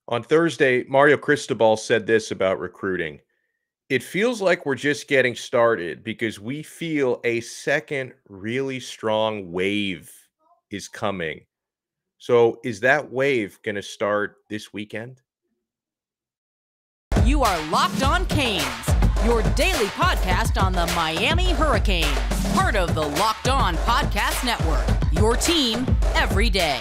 On Thursday, Mario Cristobal said this about recruiting. It feels like we're just getting started because we feel a second really strong wave is coming. So, is that wave going to start this weekend? You are Locked On Canes, your daily podcast on the Miami Hurricanes, part of the Locked On Podcast Network, your team every day.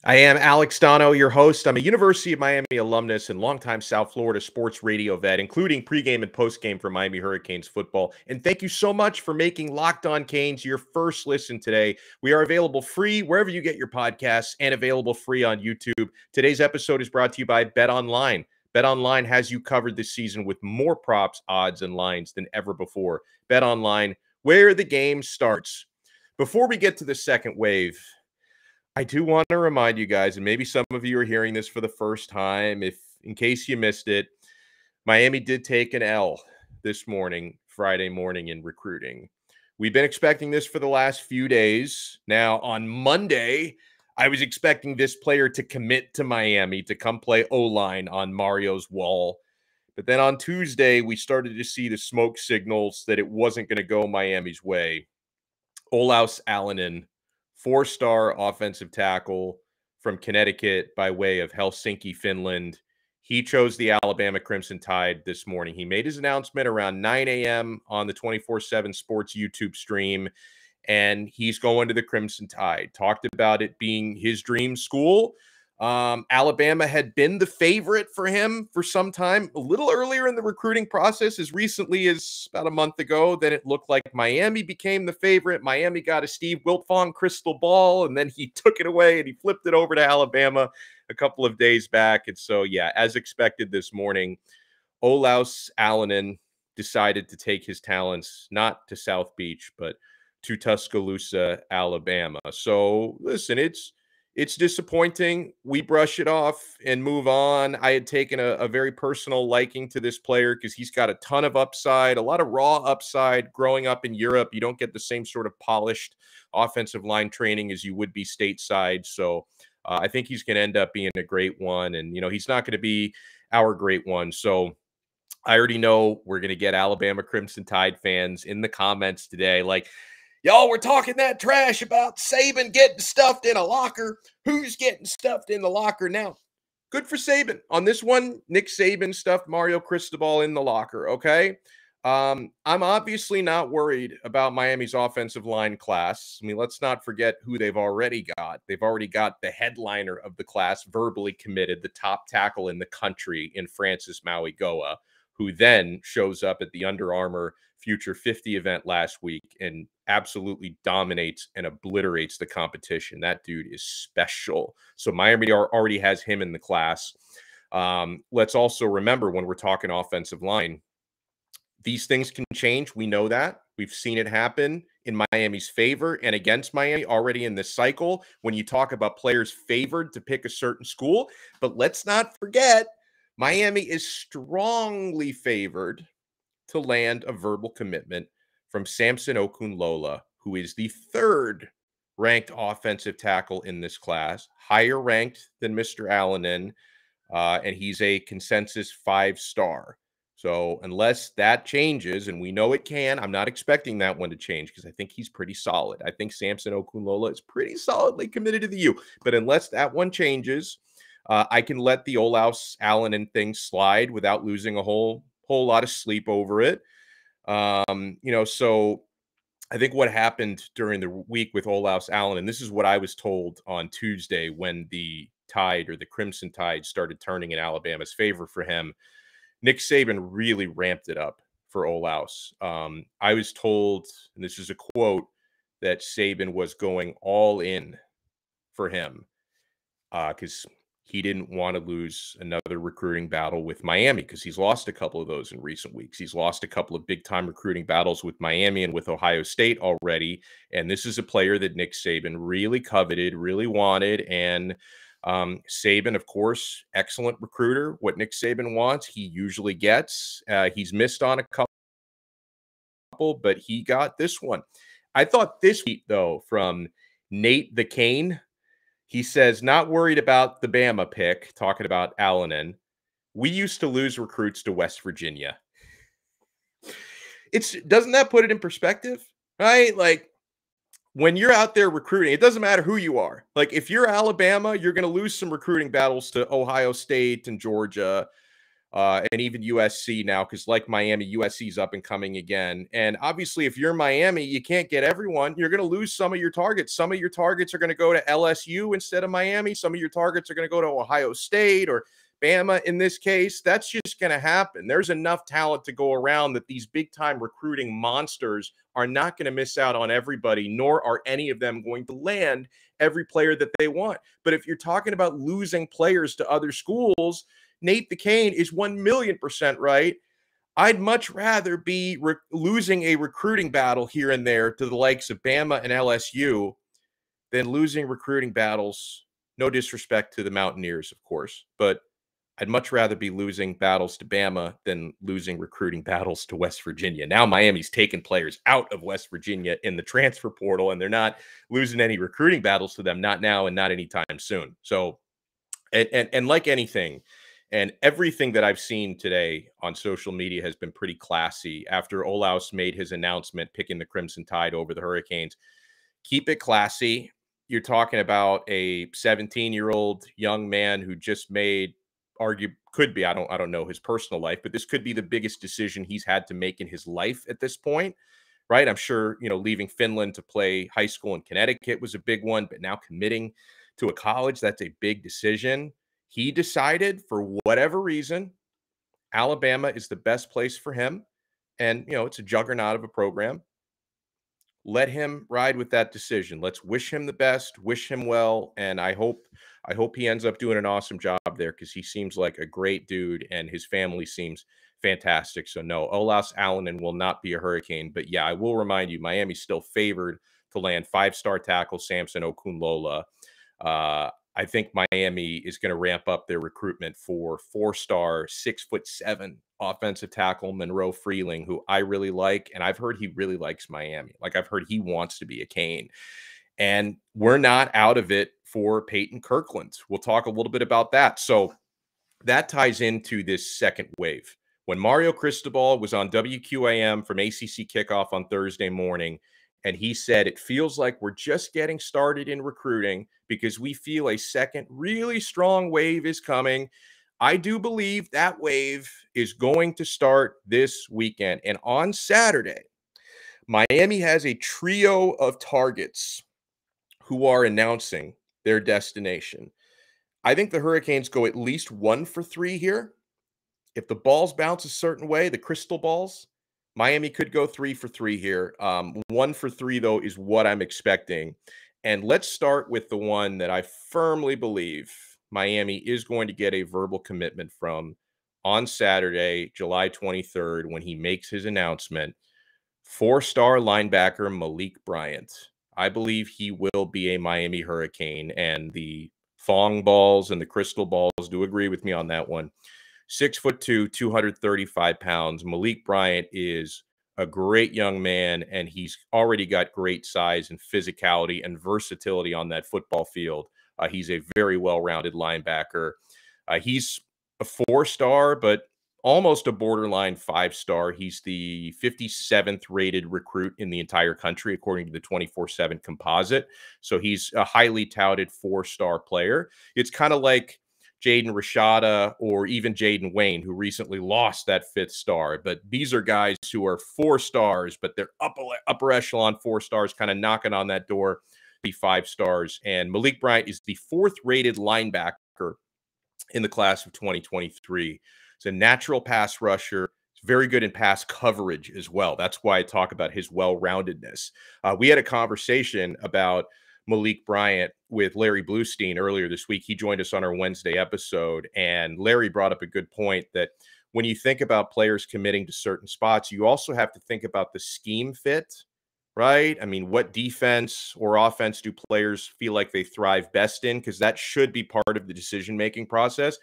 I am Alex Dono, your host. I'm a University of Miami alumnus and longtime South Florida sports radio vet, including pregame and postgame for Miami Hurricanes football. And thank you so much for making Locked On Canes your first listen today. We are available free wherever you get your podcasts and available free on YouTube. Today's episode is brought to you by BetOnline. BetOnline has you covered this season with more props, odds, and lines than ever before. BetOnline, where the game starts. Before we get to the second wave, I do want to remind you guys, and maybe some of you are hearing this for the first time, if in case you missed it, Miami did take an L this morning, Friday morning in recruiting. We've been expecting this for the last few days. Now, on Monday, I was expecting this player to commit to Miami to come play O-line on Mario's wall. But then on Tuesday, we started to see the smoke signals that it wasn't going to go Miami's way. Olaus Allonen, four-star offensive tackle from Connecticut by way of Helsinki, Finland. He chose the Alabama Crimson Tide this morning. He made his announcement around 9 a.m. on the 24/7 Sports YouTube stream, and he's going to the Crimson Tide. Talked about it being his dream school. Alabama had been the favorite for him for some time, a little earlier in the recruiting process, as recently as about a month ago. Then it looked like Miami became the favorite. Miami got a Steve Wiltfong crystal ball, and then he took it away and he flipped it over to Alabama a couple of days back. And so, yeah, as expected this morning, Olaus Allonen decided to take his talents not to South Beach, but to Tuscaloosa, Alabama. So, listen, it's disappointing. We brush it off and move on. I had taken a very personal liking to this player because he's got a ton of upside, a lot of raw upside. Growing up in Europe, you don't get the same sort of polished offensive line training as you would be stateside. So I think he's going to end up being a great one. And, he's not going to be our great one. So I already know we're going to get Alabama Crimson Tide fans in the comments today. Like, y'all were talking that trash about Saban getting stuffed in a locker. Who's getting stuffed in the locker now? Good for Saban. On this one, Nick Saban stuffed Mario Cristobal in the locker, okay? I'm obviously not worried about Miami's offensive line class. I mean, let's not forget who they've already got. They've already got the headliner of the class verbally committed, the top tackle in the country in Francis Mauigoa, who then shows up at the Under Armour Future 50 event last week and absolutely dominates and obliterates the competition. That dude is special. So Miami already has him in the class. Let's also remember when we're talking offensive line, these things can change. We know that. We've seen it happen in Miami's favor and against Miami already in this cycle when you talk about players favored to pick a certain school. But let's not forget, Miami is strongly favored to land a verbal commitment from Samson Okunlola, who is the third ranked offensive tackle in this class, higher ranked than Mr. Allonen, and he's a consensus 5-star. So unless that changes, and we know it can, I'm not expecting that one to change because I think he's pretty solid. I think Samson Okunlola is pretty solidly committed to the U. But unless that one changes, I can let the Olaus Allonen thing slide without losing a whole lot of sleep over it. So I think what happened during the week with Olaus Allonen, and this is what I was told on Tuesday when the Tide or the Crimson Tide started turning in Alabama's favor for him, Nick Saban really ramped it up for Olaus. I was told, and this is a quote, that Saban was going all in for him because he didn't want to lose another recruiting battle with Miami because he's lost a couple of those in recent weeks. He's lost a couple of big-time recruiting battles with Miami and with Ohio State already. And this is a player that Nick Saban really coveted, really wanted. And Saban, of course, excellent recruiter. What Nick Saban wants, he usually gets. He's missed on a couple couple, but he got this one. I thought this tweet, though, from Nate the Cane, he says, not worried about the Bama pick, talking about Allanen. We used to lose recruits to West Virginia. Doesn't that put it in perspective, right? Like, when you're out there recruiting, it doesn't matter who you are. Like, if you're Alabama, you're going to lose some recruiting battles to Ohio State and Georgia, and even USC now, because like Miami, USC's up and coming again. And obviously, if you're Miami, you can't get everyone. You're going to lose some of your targets. Some of your targets are going to go to LSU instead of Miami. Some of your targets are going to go to Ohio State or Bama in this case. That's just going to happen. There's enough talent to go around that these big-time recruiting monsters are not going to miss out on everybody, nor are any of them going to land every player that they want. But if you're talking about losing players to other schools, Nate the Cane is 1,000,000% right. I'd much rather be losing a recruiting battle here and there to the likes of Bama and LSU than losing recruiting battles. No disrespect to the Mountaineers, of course, but I'd much rather be losing battles to Bama than losing recruiting battles to West Virginia. Now Miami's taken players out of West Virginia in the transfer portal, and they're not losing any recruiting battles to them, not now and not anytime soon. So, and like anything, and everything that I've seen today on social media has been pretty classy after Olaus made his announcement picking the Crimson Tide over the Hurricanes. Keep it classy. You're talking about a 17-year-old young man who just made, could be, I don't know his personal life, but this could be the biggest decision he's had to make in his life at this point, right? I'm sure, leaving Finland to play high school in Connecticut was a big one, but now committing to a college, that's a big decision. He decided, for whatever reason, Alabama is the best place for him. And, it's a juggernaut of a program. Let him ride with that decision. Let's wish him the best, wish him well. And I hope he ends up doing an awesome job there, because he seems like a great dude and his family seems fantastic. So no, Olaus Allanen will not be a Hurricane. But yeah, I will remind you, Miami's still favored to land 5-star tackle Samson Okunlola. I think Miami is going to ramp up their recruitment for 4-star, 6'7" offensive tackle Monroe Freeling, who I really like. And I've heard he really likes Miami. Like, I've heard he wants to be a Cane. And we're not out of it for Peyton Kirkland. We'll talk a little bit about that. So that ties into this second wave. When Mario Cristobal was on WQAM from ACC Kickoff on Thursday morning, and he said, it feels like we're just getting started in recruiting because we feel a second really strong wave is coming. I do believe that wave is going to start this weekend. And on Saturday, Miami has a trio of targets who are announcing their destination. I think the Hurricanes go at least 1 for 3 here. If the balls bounce a certain way, the crystal balls, Miami could go 3 for 3 here. 1 for 3, though, is what I'm expecting. And let's start with the one that I firmly believe Miami is going to get a verbal commitment from on Saturday, July 23rd, when he makes his announcement. 4-star linebacker Malik Bryant. I believe he will be a Miami Hurricane, and the Fong balls and the crystal balls do agree with me on that one. 6'2", 235 pounds. Malik Bryant is a great young man, and he's already got great size and physicality and versatility on that football field. He's a very well-rounded linebacker. He's a 4-star, but almost a borderline 5-star. He's the 57th rated recruit in the entire country, according to the 24/7 composite. So he's a highly touted 4-star player. It's kind of like Jaden Rashada or even Jaden Wayne, who recently lost that 5th star. But these are guys who are 4 stars, but they're upper echelon 4 stars, kind of knocking on that door, be 5 stars. And Malik Bryant is the 4th rated linebacker in the class of 2023. He's a natural pass rusher. He's very good in pass coverage as well. That's why I talk about his well-roundedness. We had a conversation about Malik Bryant with Larry Bluestein earlier this week. He joined us on our Wednesday episode, and Larry brought up a good point that when you think about players committing to certain spots, you also have to think about the scheme fit, right? I mean, what defense or offense do players feel like they thrive best in? Because that should be part of the decision-making process.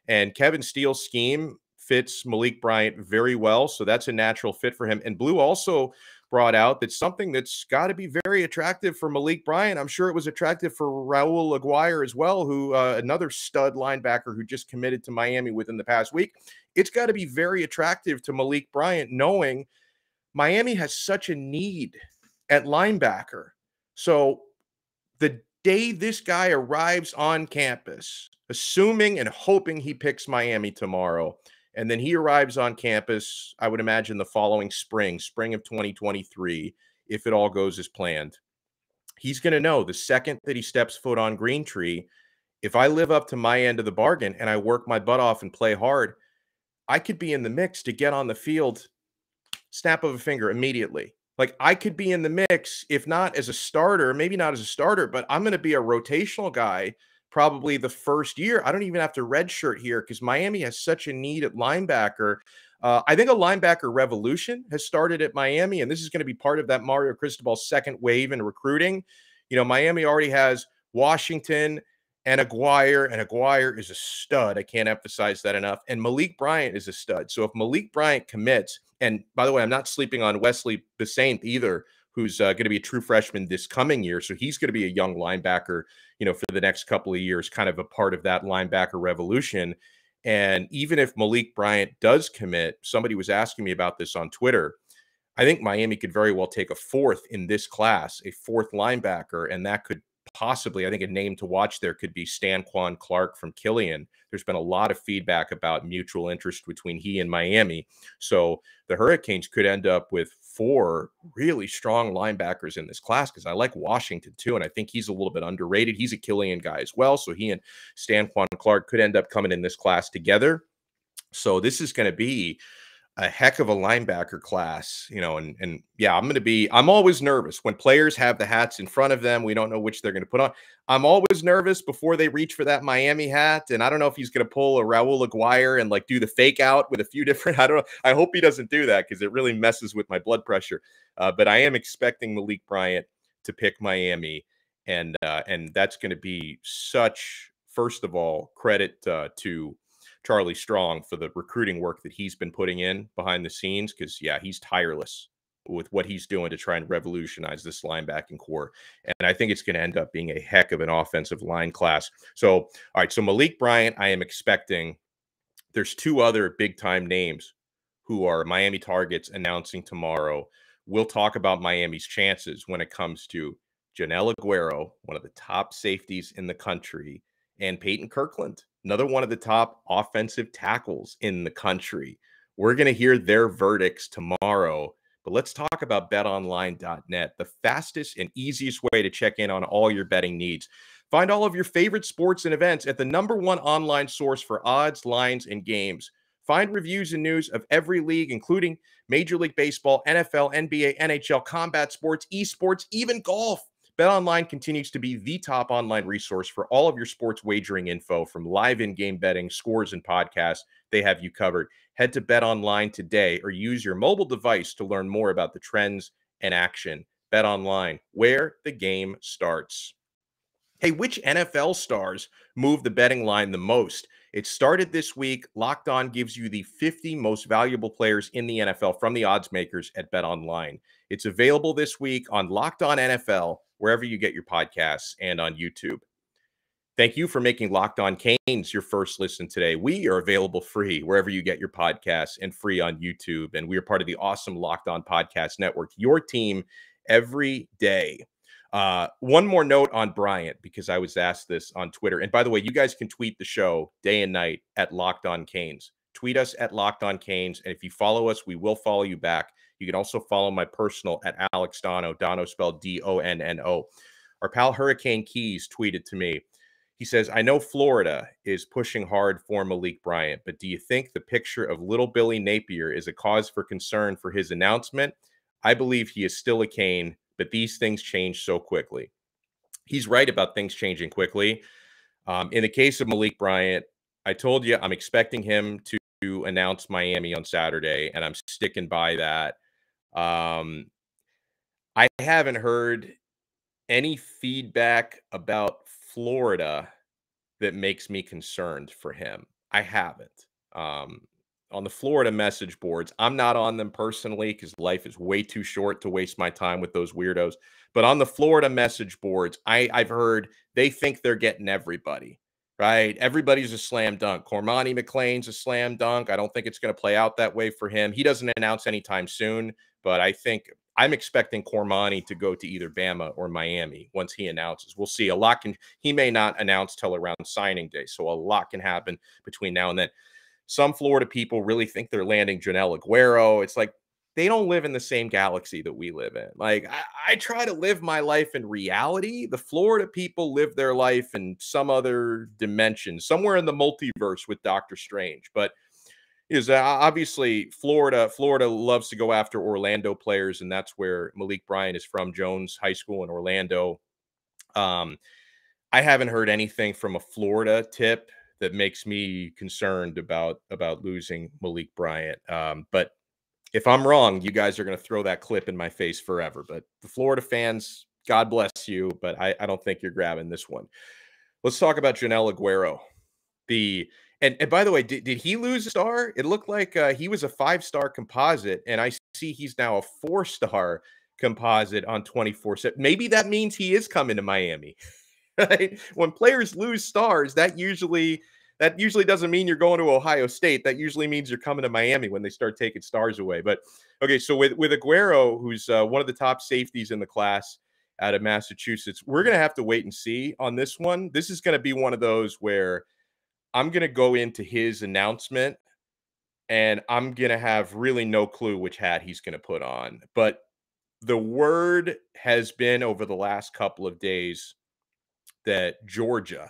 And Kevin Steele's scheme fits Malik Bryant very well. So that's a natural fit for him. And Blue also brought out that something that's got to be very attractive for Malik Bryant. I'm sure it was attractive for Raul Aguirre as well, who another stud linebacker who just committed to Miami within the past week. It's got to be very attractive to Malik Bryant, knowing Miami has such a need at linebacker. So the day this guy arrives on campus, assuming and hoping he picks Miami tomorrow, and then he arrives on campus, I would imagine the following spring of 2023, if it all goes as planned, he's going to know the second that he steps foot on Green Tree, if I live up to my end of the bargain and I work my butt off and play hard, I could be in the mix to get on the field, snap of a finger immediately. Like, I could be in the mix, if not as a starter, maybe not as a starter, but I'm going to be a rotational guy probably the first year. I don't even have to redshirt here because Miami has such a need at linebacker. I think a linebacker revolution has started at Miami, and this is going to be part of that Mario Cristobal's second wave in recruiting. You know, Miami already has Washington and Aguirre is a stud. I can't emphasize that enough. And Malik Bryant is a stud. So if Malik Bryant commits, and by the way, I'm not sleeping on Wesley Besaint either, who's going to be a true freshman this coming year. So he's going to be a young linebacker, you know, for the next couple of years, kind of a part of that linebacker revolution. And even if Malik Bryant does commit, somebody was asking me about this on Twitter. I think Miami could very well take a fourth in this class, a fourth linebacker, and that could possibly, I think a name to watch there could be Stanquan Clark from Killian. There's been a lot of feedback about mutual interest between he and Miami. So the Hurricanes could end up with 4 really strong linebackers in this class, because I like Washington too, and I think he's a little bit underrated. He's a Killian guy as well. So he and Stanquan Clark could end up coming in this class together. So this is going to be a heck of a linebacker class, you know, and yeah, I'm always nervous when players have the hats in front of them. We don't know which they're going to put on. I'm always nervous before they reach for that Miami hat. And I don't know if he's going to pull a Raul Aguirre and like do the fake out with a few different, I don't know. I hope he doesn't do that because it really messes with my blood pressure. But I am expecting Malik Bryant to pick Miami. And that's going to be such, first of all, credit to Charlie Strong for the recruiting work that he's been putting in behind the scenes, because yeah, he's tireless with what he's doing to try and revolutionize this linebacking core. And I think it's going to end up being a heck of an offensive line class. So, all right, so Malik Bryant, I am expecting. There's 2 other big time names who are Miami targets announcing tomorrow. We'll talk about Miami's chances when it comes to Janelle Aguero, one of the top safeties in the country, and Peyton Kirkland, another one of the top offensive tackles in the country. We're going to hear their verdicts tomorrow, but let's talk about betonline.net, the fastest and easiest way to check in on all your betting needs. Find all of your favorite sports and events at the #1 online source for odds, lines, and games. Find reviews and news of every league, including Major League Baseball, NFL, NBA, NHL, combat sports, esports, even golf. BetOnline continues to be the top online resource for all of your sports wagering info, from live in-game betting, scores, and podcasts. They have you covered. Head to BetOnline today or use your mobile device to learn more about the trends and action. BetOnline, where the game starts. Hey, which NFL stars move the betting line the most? It started this week. Locked On gives you the 50 most valuable players in the NFL from the odds makers at BetOnline. It's available this week on Locked On NFL, wherever you get your podcasts, and on YouTube. Thank you for making Locked On Canes your first listen today. We are available free wherever you get your podcasts and free on YouTube. And we are part of the awesome Locked On Podcast Network, your team every day. One more note on Bryant, because I was asked this on Twitter. And by the way, you guys can tweet the show day and night at Locked On Canes. Tweet us at Locked On Canes. And if you follow us, we will follow you back. You can also follow my personal at Alex Donno, Donno spelled Donno. Our pal Hurricane Keys tweeted to me. He says, I know Florida is pushing hard for Malik Bryant, but do you think the picture of little Billy Napier is a cause for concern for his announcement? I believe he is still a Cane, but these things change so quickly. He's right about things changing quickly. In the case of Malik Bryant, I told you I'm expecting him to announce Miami on Saturday, and I'm sticking by that. I haven't heard any feedback about Florida that makes me concerned for him. I haven't. on the Florida message boards. I'm not on them personally because life is way too short to waste my time with those weirdos. But on the Florida message boards, I've heard they think they're getting everybody, right? Everybody's a slam dunk. Cormani McClain's a slam dunk. I don't think it's going to play out that way for him. He doesn't announce anytime soon, but I think I'm expecting Cormani to go to either Bama or Miami once he announces. We'll see. He may not announce till around signing day, so a lot can happen between now and then. Some Florida people really think they're landing Janelle Aguero. It's like they don't live in the same galaxy that we live in. Like I try to live my life in reality. The Florida people live their life in some other dimension, somewhere in the multiverse with Doctor Strange. But is obviously Florida loves to go after Orlando players, and that's where Malik Bryant is from, Jones High School in Orlando. I haven't heard anything from a Florida tip that makes me concerned about losing Malik Bryant. But if I'm wrong, you guys are going to throw that clip in my face forever. But the Florida fans, God bless you, but I don't think you're grabbing this one. Let's talk about Janelle Aguero. And by the way, did he lose a star? It looked like he was a 5-star composite, and I see he's now a 4-star composite on 24/7. Maybe that means he is coming to Miami. Right? When players lose stars, that usually doesn't mean you're going to Ohio State. That usually means you're coming to Miami when they start taking stars away. But okay, so with Aguero, who's one of the top safeties in the class out of Massachusetts, we're going to have to wait and see on this one. This is going to be one of those where I'm going to go into his announcement and I'm going to have really no clue which hat he's going to put on. But the word has been over the last couple of days that Georgia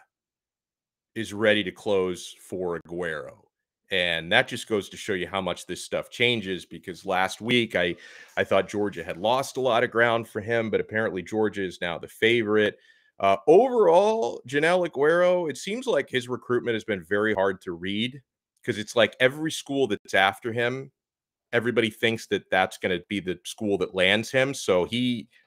is ready to close for Aguero. And that just goes to show you how much this stuff changes, because last week I thought Georgia had lost a lot of ground for him, but apparently Georgia is now the favorite. Overall, Janelle Aguero, it seems like his recruitment has been very hard to read, because it's like every school that's after him, everybody thinks that that's going to be the school that lands him. So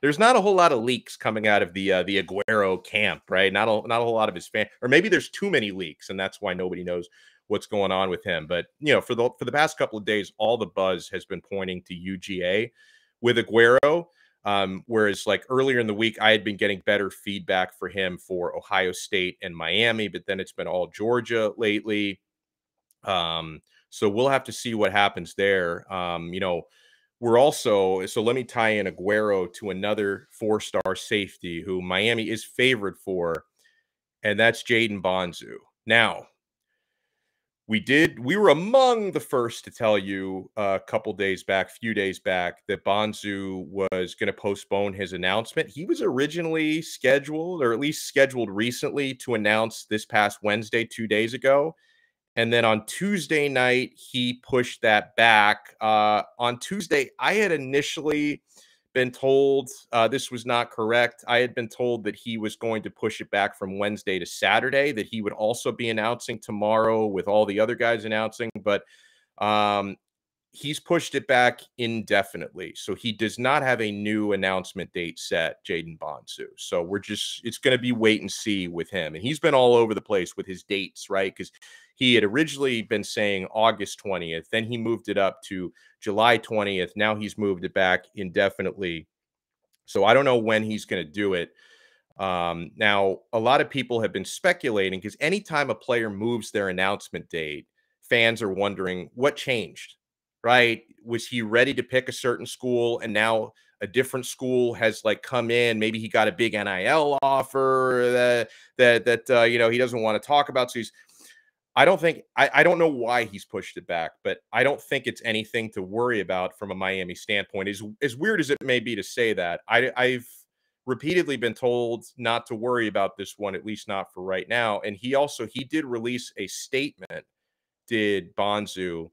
there's not a whole lot of leaks coming out of the Aguero camp, right? Not a whole lot of his fan, or maybe there's too many leaks, and that's why nobody knows what's going on with him. But for the past couple of days, all the buzz has been pointing to UGA with Aguero. Whereas like earlier in the week, I had been getting better feedback for him for Ohio State and Miami, but then it's been all Georgia lately. So we'll have to see what happens there. We're also, so let me tie in Aguero to another 4-star safety who Miami is favored for, and that's Jaden Bonsu. Now, we were among the first to tell you a few days back, that Bonsu was going to postpone his announcement. He was originally scheduled, or at least scheduled recently, to announce this past Wednesday, 2 days ago. And then on Tuesday night, he pushed that back. On Tuesday, I had initially been told this was not correct. I had been told that he was going to push it back from Wednesday to Saturday, that he would also be announcing tomorrow with all the other guys announcing. But he's pushed it back indefinitely. So he does not have a new announcement date set, Jaden Bonsu. So it's going to be wait and see with him. And he's been all over the place with his dates, right? Because he had originally been saying August 20th. Then he moved it up to July 20th. Now he's moved it back indefinitely. So I don't know when he's going to do it. Now, a lot of people have been speculating, because anytime a player moves their announcement date, fans are wondering what changed, right? Was he ready to pick a certain school, and now a different school has like come in? Maybe he got a big NIL offer that he doesn't want to talk about. So I don't know why he's pushed it back, but I don't think it's anything to worry about from a Miami standpoint. As weird as it may be to say that, I've repeatedly been told not to worry about this one, at least not for right now. And he did release a statement, did Bonsu,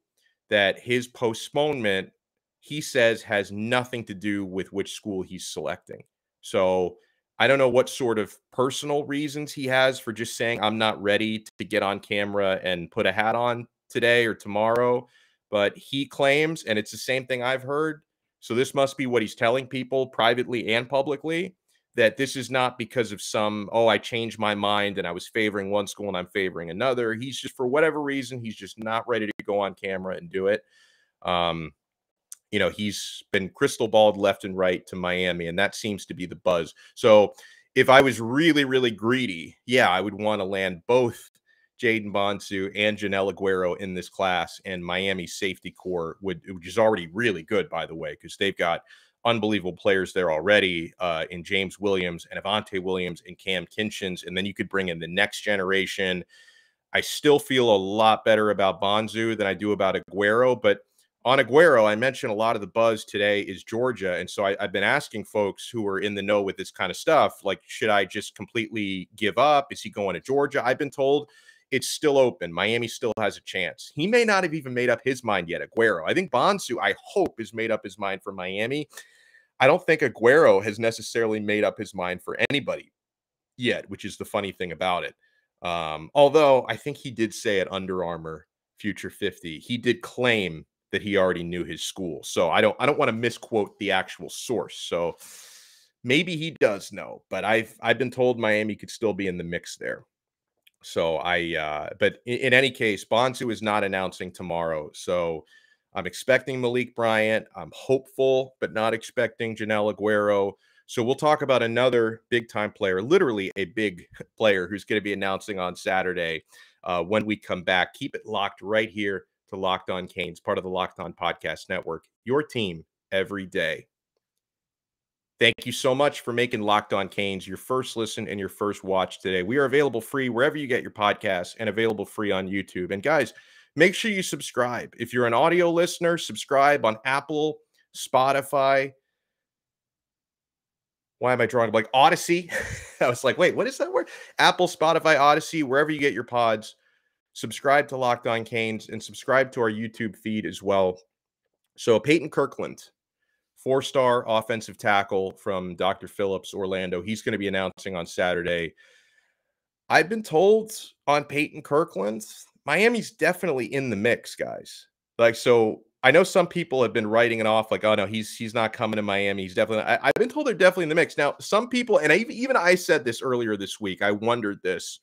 that his postponement, he says, has nothing to do with which school he's selecting. So I don't know what sort of personal reasons he has for just saying, I'm not ready to get on camera and put a hat on today or tomorrow. But he claims, and it's the same thing I've heard, so this must be what he's telling people privately and publicly, that this is not because of some, oh, I changed my mind and I was favoring one school and I'm favoring another. He's just, for whatever reason, he's just not ready to go on camera and do it. He's been crystal balled left and right to Miami, and that seems to be the buzz. So if I was really, really greedy, yeah, I would want to land both Jayden Bonsu and Janelle Aguero in this class, and Miami's safety core which is already really good, by the way, because they've got unbelievable players there already in James Williams and Avante Williams and Cam Kinchins, and then you could bring in the next generation. I still feel a lot better about Bonsu than I do about Aguero, but on Aguero, I mentioned a lot of the buzz today is Georgia, and so I've been asking folks who are in the know with this kind of stuff, like, should I just completely give up? Is he going to Georgia? I've been told it's still open. Miami still has a chance. He may not have even made up his mind yet, Aguero. I think Bonsu, I hope, has made up his mind for Miami. I don't think Aguero has necessarily made up his mind for anybody yet, which is the funny thing about it. Although I think he did say at Under Armour Future 50, he did claim that he already knew his school. So I don't want to misquote the actual source. So maybe he does know, but I've been told Miami could still be in the mix there. So but in any case, Bonsu is not announcing tomorrow. So I'm expecting Malik Bryant. I'm hopeful, but not expecting Janelle Aguero. So we'll talk about another big-time player, literally a big player who's going to be announcing on Saturday when we come back. Keep it locked right here to Locked On Canes, part of the Locked On Podcast Network, your team every day. Thank you so much for making Locked On Canes your first listen and your first watch today. We are available free wherever you get your podcasts and available free on YouTube. And guys, make sure you subscribe. If you're an audio listener, subscribe on Apple, Spotify. Why am I drawing like Odyssey? I was like, wait, what is that word? Apple, Spotify, Odyssey, wherever you get your pods. Subscribe to Locked On Canes and subscribe to our YouTube feed as well. So Peyton Kirkland, 4-star offensive tackle from Dr. Phillips, Orlando. He's going to be announcing on Saturday. I've been told on Peyton Kirkland, Miami's definitely in the mix, guys. Like, so I know some people have been writing it off like, oh, no, he's not coming to Miami. He's definitely – I've been told they're definitely in the mix. Now, some people – and even I said this earlier this week. I wondered this.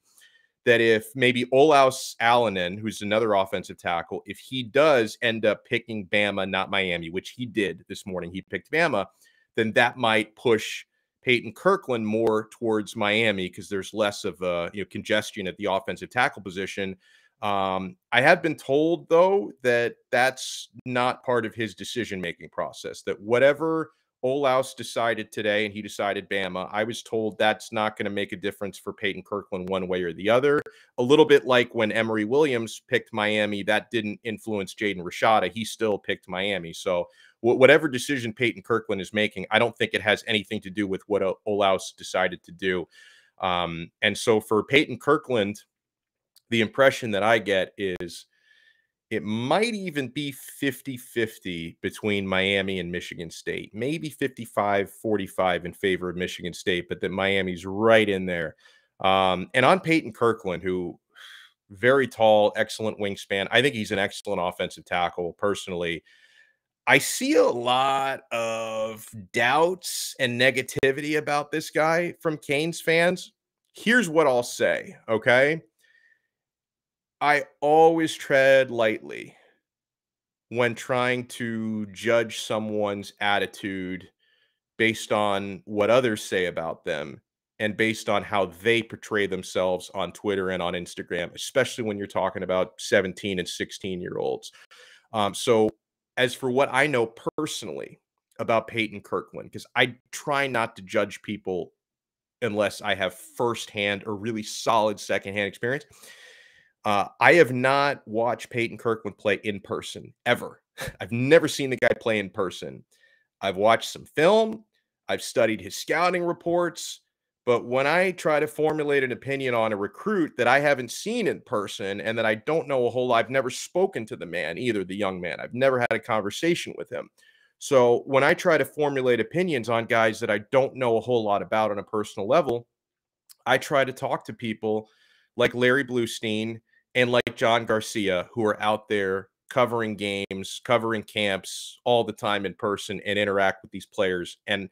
That if maybe Olaus Alanen, who's another offensive tackle, if he does end up picking Bama, not Miami, which he did this morning, he picked Bama, then that might push Peyton Kirkland more towards Miami because there's less of a congestion at the offensive tackle position. I have been told, though, that that's not part of his decision-making process, that whatever Olaus decided today, and he decided Bama, I was told that's not going to make a difference for Peyton Kirkland one way or the other. A little bit like when Emory Williams picked Miami, that didn't influence Jaden Rashada. He still picked Miami. So whatever decision Peyton Kirkland is making, I don't think it has anything to do with what Olaus decided to do. And so for Peyton Kirkland, the impression that I get is it might even be 50-50 between Miami and Michigan State, maybe 55-45 in favor of Michigan State, but that Miami's right in there. And on Peyton Kirkland, who very tall, excellent wingspan. I think he's an excellent offensive tackle personally. I see a lot of doubts and negativity about this guy from Canes fans. Here's what I'll say, okay? I always tread lightly when trying to judge someone's attitude based on what others say about them and based on how they portray themselves on Twitter and on Instagram, especially when you're talking about 17 and 16-year-olds. So as for what I know personally about Peyton Kirkland, because I try not to judge people unless I have firsthand or really solid secondhand experience. I have not watched Peyton Kirkland play in person ever. I've never seen the guy play in person. I've watched some film. I've studied his scouting reports. But when I try to formulate an opinion on a recruit that I haven't seen in person and that I don't know a whole lot, I've never spoken to the man either, the young man. I've never had a conversation with him. So when I try to formulate opinions on guys that I don't know a whole lot about on a personal level, I try to talk to people like Larry Bluestein and like John Garcia, who are out there covering games, covering camps all the time in person and interact with these players. And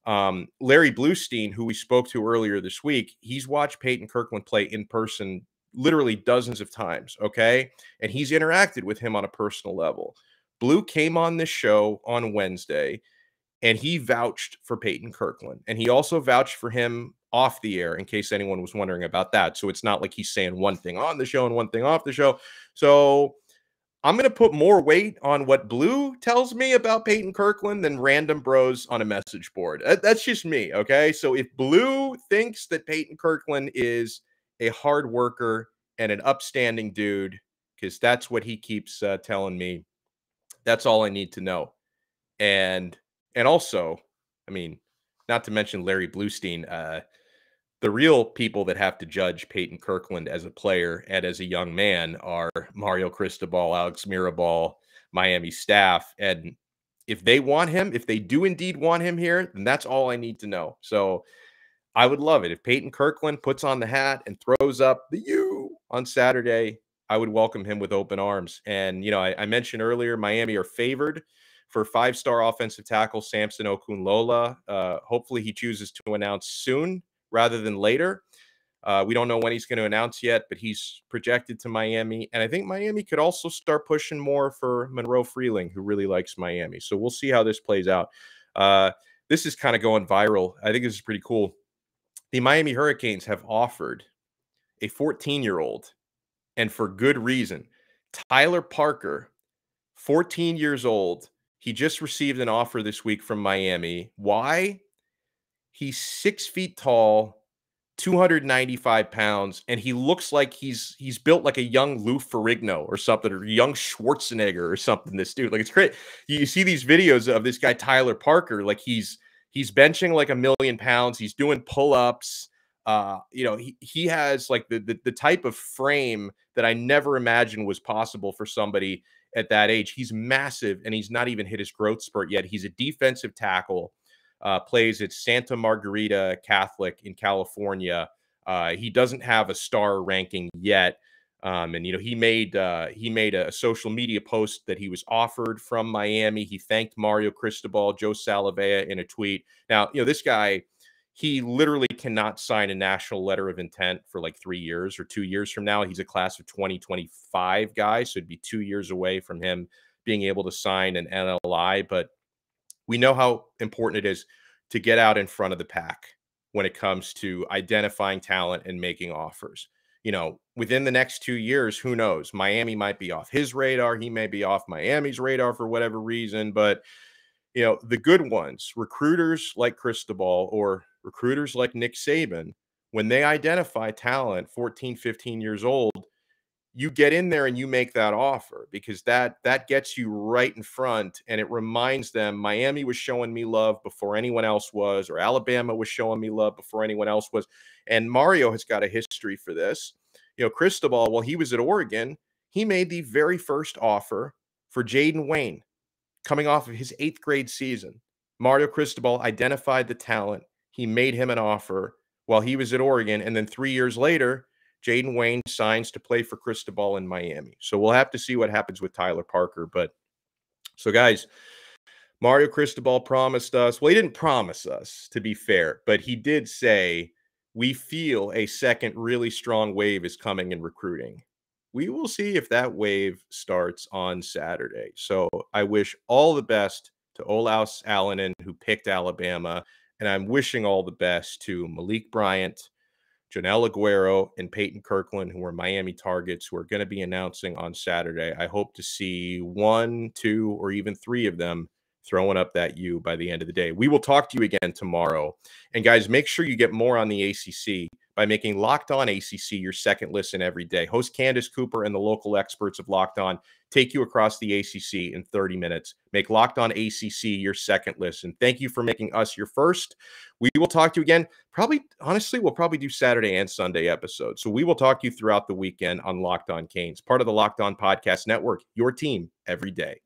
Larry Bluestein, who we spoke to earlier this week, he's watched Peyton Kirkland play in person literally dozens of times, okay? And he's interacted with him on a personal level. Blue came on this show on Wednesday, and he vouched for Peyton Kirkland. And he also vouched for him off the air, in case anyone was wondering about that. So it's not like he's saying one thing on the show and one thing off the show. So I'm going to put more weight on what Blue tells me about Peyton Kirkland than random bros on a message board. That's just me, okay? So if Blue thinks that Peyton Kirkland is a hard worker and an upstanding dude, because that's what he keeps telling me, that's all I need to know. And also, I mean, not to mention Larry Bluestein, the real people that have to judge Peyton Kirkland as a player and as a young man are Mario Cristobal, Alex Mirabal, Miami staff. And if they want him, if they do indeed want him here, then that's all I need to know. So I would love it. If Peyton Kirkland puts on the hat and throws up the U on Saturday, I would welcome him with open arms. And, you know, I mentioned earlier, Miami are favored for 5-star offensive tackle Samson Okunlola. Hopefully he chooses to announce soon rather than later. We don't know when he's going to announce yet, but he's projected to Miami. And I think Miami could also start pushing more for Monroe Freeling, who really likes Miami. So we'll see how this plays out. This is kind of going viral. I think this is pretty cool. The Miami Hurricanes have offered a 14-year-old, and for good reason, Tyler Parker, 14 years old. He just received an offer this week from Miami. Why? He's 6 feet tall, 295 pounds, and he looks like he's built like a young Lou Ferrigno or something, or young Schwarzenegger or something. This dude, like, it's great. You see these videos of this guy Tyler Parker, like he's benching like 1,000,000 pounds. He's doing pull-ups. You know, he has like the type of frame that I never imagined was possible for somebody at that age. He's massive, and he's not even hit his growth spurt yet. He's a defensive tackle. Plays at Santa Margarita Catholic in California. He doesn't have a star ranking yet. And, you know, he made a social media post that he was offered from Miami. He thanked Mario Cristobal, Joe Salavea in a tweet. Now, you know, this guy, he literally cannot sign a national letter of intent for like 3 years or 2 years from now. He's a class of 2025 guy, so it'd be 2 years away from him being able to sign an NLI. But we know how important it is to get out in front of the pack when it comes to identifying talent and making offers. You know, within the next 2 years, who knows? Miami might be off his radar. He may be off Miami's radar for whatever reason. But, you know, the good ones, recruiters like Cristobal or recruiters like Nick Saban, when they identify talent, 14, 15 years old, you get in there and you make that offer, because that gets you right in front, and it reminds them Miami was showing me love before anyone else was, or Alabama was showing me love before anyone else was. And Mario has got a history for this. You know, Cristobal, while he was at Oregon, he made the very first offer for Jaden Wayne coming off of his 8th grade season. Mario Cristobal identified the talent. He made him an offer while he was at Oregon, and then 3 years later, Jaden Wayne signs to play for Cristobal in Miami. So we'll have to see what happens with Tyler Parker. But so, guys, Mario Cristobal promised us, well, he didn't promise us, to be fair, but he did say, we feel a second really strong wave is coming in recruiting. We will see if that wave starts on Saturday. So I wish all the best to Olaus Alinen, who picked Alabama, and I'm wishing all the best to Malik Bryant, Jonel Aguero, and Peyton Kirkland, who are Miami targets, who are going to be announcing on Saturday. I hope to see 1, 2, or even 3 of them throwing up that U by the end of the day. We will talk to you again tomorrow. And guys, make sure you get more on the ACC by making Locked On ACC your second listen every day. Host Candace Cooper and the local experts of Locked On take you across the ACC in 30 minutes. Make Locked On ACC your second listen. Thank you for making us your first. We will talk to you again. Honestly, we'll probably do Saturday and Sunday episodes. So we will talk to you throughout the weekend on Locked On Canes, part of the Locked On Podcast Network, your team every day.